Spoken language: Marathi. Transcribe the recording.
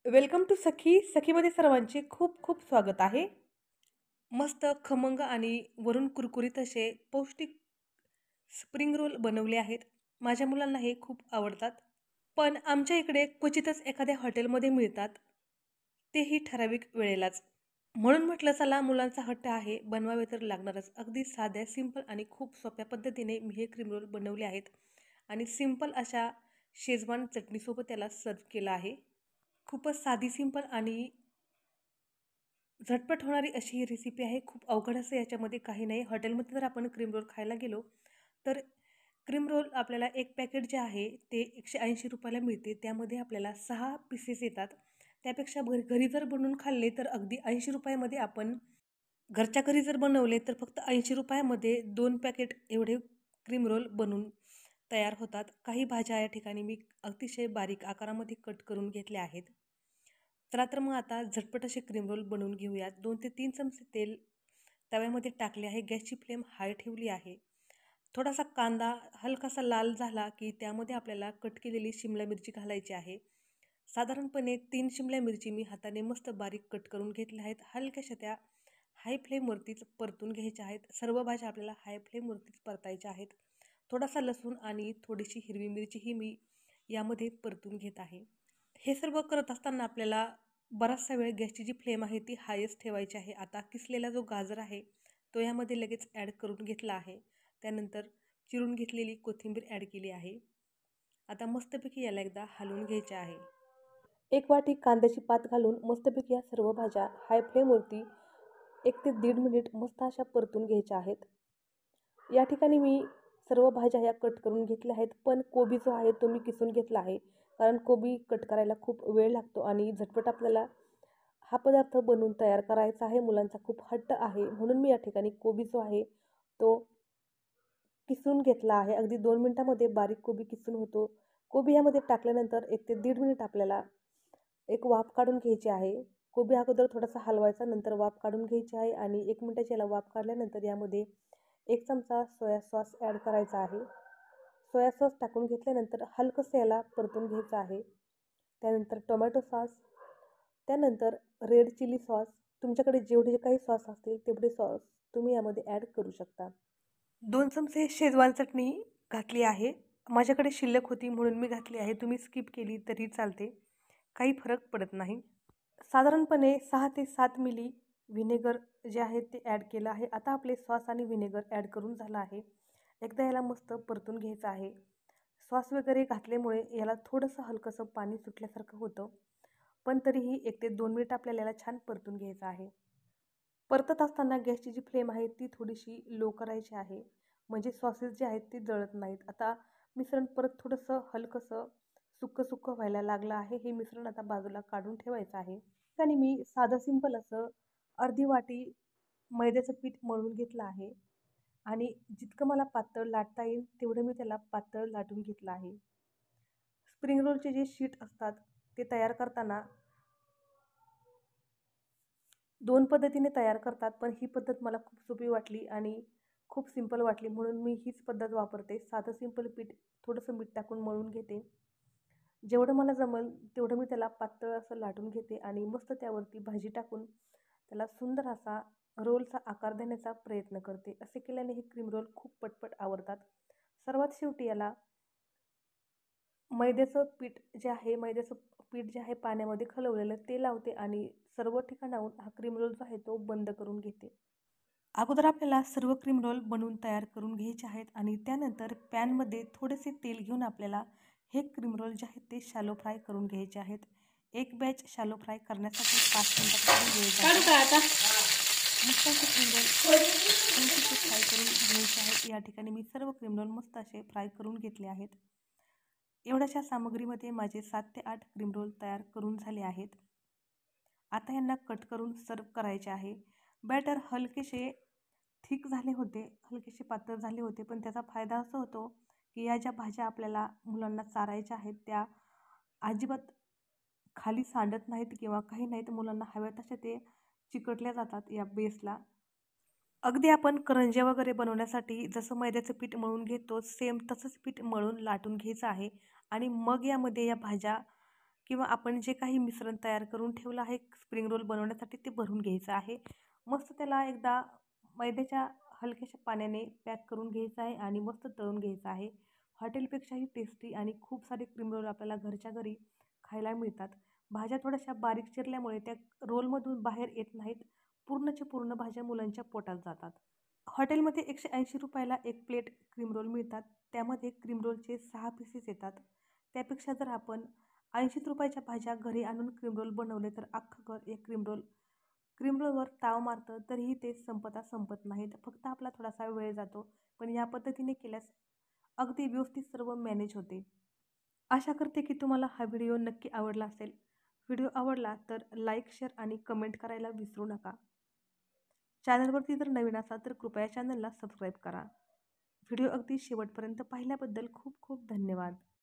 वेलकम टू सखीमध्ये सर्वांचे खूप खूप स्वागत आहे. मस्त खमंग आणि वरून कुरकुरीत असे पौष्टिक स्प्रिंग रोल बनवले आहेत. माझ्या मुलांना हे खूप आवडतात. पण आमच्या इकडे क्वचितच एखाद्या हॉटेलमध्ये मिळतात, तेही ठराविक वेळेलाच. म्हणून म्हटलं चला मुलांचा हट्ट आहे, बनवावे तर लागणारच. अगदी साध्या, सिंपल आणि खूप सोप्या पद्धतीने मी हे क्रीम रोल बनवले आहेत आणि सिंपल अशा शेजवान चटणीसोबत त्याला सर्व्ह केलं आहे. खूपच साधी, सिंपल आणि झटपट होणारी अशी ही रेसिपी आहे. खूप अवघड असं याच्यामध्ये काही नाही. हॉटेलमध्ये जर आपण क्रीम रोल खायला गेलो, तर क्रीम रोल आपल्याला एक पॅकेट जे आहे ते ₹180 ला मिळते. त्यामध्ये आपल्याला 6 पीसेस येतात. त्यापेक्षा घरी जर बनवून खाल्ले तर अगदी ₹80 मध्ये आपण घरच्या घरी जर बनवले तर फक्त ₹80 मध्ये 2 पॅकेट एवढे क्रीम रोल बनून तयार होतात. काही भाज्या या ठिकाणी मी अतिशय बारीक आकारामध्ये कट करून घेतल्या आहेत. चला तर मग आता झटपट असे क्रीम रोल बनवून घेऊयात. 2 ते 3 चमचे तेल तव्यामध्ये टाकले आहे. गॅसची फ्लेम हाय ठेवली आहे. थोडासा कांदा हलकासा लाल झाला की त्यामध्ये आपल्याला कट केलेली शिमला मिरची घालायची आहे. साधारणपणे 3 शिमला मिरची मी हाताने मस्त बारीक कट करून घेतल्या आहेत. हलक्याशा त्या हाय फ्लेमवरतीच परतून घ्यायच्या आहेत. सर्व भाज्या आपल्याला हाय फ्लेमवरतीच परतायच्या आहेत. थोडासा लसूण आणि थोडीशी हिरवी मिरचीही मी यामध्ये परतून घेत आहे. हे सर्व करत असताना आपल्याला बराचसा वेळ गॅसची जी फ्लेम आहे ती हायच ठेवायची आहे. आता किसलेला जो गाजर आहे तो यामध्ये लगेच ॲड करून घेतला आहे. त्यानंतर चिरून घेतलेली कोथिंबीर ॲड केली आहे. आता मस्तपैकी याला एकदा हलवून घ्यायचे आहे. 1 वाटी कांद्याची पात घालून मस्तपैकी या सर्व भाज्या हाय फ्लेमवरती 1 ते 1.5 मिनिट मस्त अशा परतून घ्यायच्या आहेत. या ठिकाणी मी सर्व भाज्या ह्या कट करून घेतल्या आहेत, पण कोबी जो आहे तो मी किसून घेतला आहे. कारण कोबी कट करायला खूप वेळ लागतो आणि झटपट आपल्याला हा पदार्थ बनवून तयार करायचा आहे. मुलांचा खूप हट्ट आहे, म्हणून मी या ठिकाणी कोबी जो आहे तो किसून घेतला आहे. अगदी 2 मिनिटामध्ये बारीक कोबी किसून होतो. कोबी यामध्ये टाकल्यानंतर 1 ते 1.5 मिनिट आपल्याला एक वाफ काढून घ्यायची आहे. कोबी अगोदर थोडासा हलवायचा, नंतर वाफ काढून घ्यायची आहे आणि 1 मिनिटाची याला वाफ काढल्यानंतर यामध्ये 1 चमचा सोया सॉस ॲड करायचा आहे. सोया सॉस टाकून घेतल्यानंतर हलकंसं याला परतून घ्यायचं आहे. त्यानंतर टोमॅटो सॉस, त्यानंतर रेड चिली सॉस, तुमच्याकडे जेवढे काही सॉस असतील तेवढे सॉस तुम्ही यामध्ये ॲड करू शकता. 2 चमचे शेजवान चटणी घातली आहे. माझ्याकडे शिल्लक होती म्हणून मी घातली आहे. तुम्ही स्किप केली तरी चालते. काही फरक पडत नाही. साधारणपणे 6 ते 7 मिली व्हिनेगर जे आहे ते ॲड केलं आहे. आता आपले सॉस आणि व्हिनेगर ॲड करून झालं आहे. एकदा याला मस्त परतून घ्यायचं आहे. सॉस वगैरे घातल्यामुळे याला थोडंसं हलकंसं पाणी सुटल्यासारखं होतं. पण तरीही 1 ते 2 मिनिट आपल्याला याला छान परतून घ्यायचं आहे. परतत असताना गॅसची जी फ्लेम आहे ती थोडीशी लो करायची आहे. म्हणजे सॉसेस जे आहेत ते जळत नाहीत. आता मिश्रण परत थोडंसं हलकंसं सुक्कं व्हायला लागलं आहे. हे मिश्रण आता बाजूला काढून ठेवायचं आहे. आणि मी साधं सिंपल असं अर्धी वाटी मैद्याचं पीठ मळून घेतलं आहे आणि जितकं मला पातळ लाटता येईल तेवढं मी त्याला पातळ लाटून घेतलं आहे. स्प्रिंग रोलचे जे शीट असतात ते तयार करताना 2 पद्धतीने तयार करतात, पण ही पद्धत मला खूप सोपी वाटली आणि खूप सिंपल वाटली म्हणून मी हीच पद्धत वापरते. साधं सिंपल पीठ थोडंसं मीठ टाकून मळून घेते. जेवढं मला जमेल तेवढं मी त्याला पातळ असं लाटून घेते आणि मस्त त्यावरती भाजी टाकून त्याला सुंदर असा रोलचा आकार देण्याचा प्रयत्न करते. असे केल्याने हे क्रीम रोल खूप पटपट आवडतात. सर्वात शेवटी याला मैद्याचं पीठ जे आहे पाण्यामध्ये खलवलेलं ते लावते आणि सर्व ठिकाणाहून हा क्रीम रोल जो आहे तो बंद करून घेते. अगोदर आपल्याला सर्व क्रीम रोल बनवून तयार करून घ्यायचे आहेत आणि त्यानंतर पॅनमध्ये थोडेसे तेल घेऊन आपल्याला हे क्रीम रोल जे आहेत ते शॅलो फ्राय करून घ्यायचे आहेत. एक बॅच शॅलो फ्राय करण्यासाठी 5 मिनिटाचा वेळ जातो. मस्त असे क्रीम रोल हलकेसे फ्राय करून घ्यायचे आहेत. या ठिकाणी मी सर्व क्रीम रोल मस्त असे फ्राय करून घेतले आहेत. एवढ्याशा सामग्रीमध्ये माझे 7 ते 8 क्रीम रोल तयार करून झाले आहेत. आता यांना कट करून सर्व करायचे आहे. बॅटर हलकेसे थिक झाले होते, हलकेसे पातळ झाले होते, पण त्याचा फायदा असा होतो की या ज्या भाज्या आपल्याला मुलांना चारायच्या आहेत त्या अजिबात खाली सांडत नाहीत किंवा काही नाहीत. मुलांना हव्या तशा ते चिकटल्या जातात या बेसला. अगदी आपण करंज्या वगैरे बनवण्यासाठी जसं मैद्याचं पीठ मळून घेतो सेम तसंच पीठ मळून लाटून घ्यायचं आहे आणि मग यामध्ये या भाज्या किंवा आपण जे काही मिश्रण तयार करून ठेवलं आहे स्प्रिंग रोल बनवण्यासाठी ते भरून घ्यायचं आहे. मस्त त्याला एकदा मैद्याच्या हलक्याशा पाण्याने पॅक करून घ्यायचं आहे आणि मस्त तळून घ्यायचं आहे. हॉटेलपेक्षाही टेस्टी आणि खूप सारे क्रीम रोल आपल्याला घरच्या घरी खायला मिळतात. भाज्या थोड्याशा बारीक चिरल्यामुळे त्या रोलमधून बाहेर येत नाहीत. पूर्णच्या पूर्ण भाज्या मुलांच्या पोटात जातात. हॉटेलमध्ये ₹180 एक प्लेट क्रीम रोल मिळतात. त्यामध्ये क्रीम रोलचे 6 पीसेस येतात. त्यापेक्षा जर आपण ₹80च्या भाज्या घरी आणून क्रीम रोल बनवले तर अख्खं घर एक क्रीम रोलवर ताव मारतं. तरीही ते संपत नाहीत. फक्त आपला थोडासा वेळ जातो. पण या पद्धतीने केल्यास अगदी व्यवस्थित सर्व मॅनेज होते. आशा करते की तुम्हाला हा व्हिडिओ नक्की आवडला असेल. व्हिडिओ आवडला तर लाईक, शेअर आणि कमेंट करायला विसरू नका. चॅनलवरती जर नवीन असाल तर कृपया चॅनलला सबस्क्राईब करा. व्हिडिओ अगदी शेवटपर्यंत पाहिल्याबद्दल खूप खूप धन्यवाद.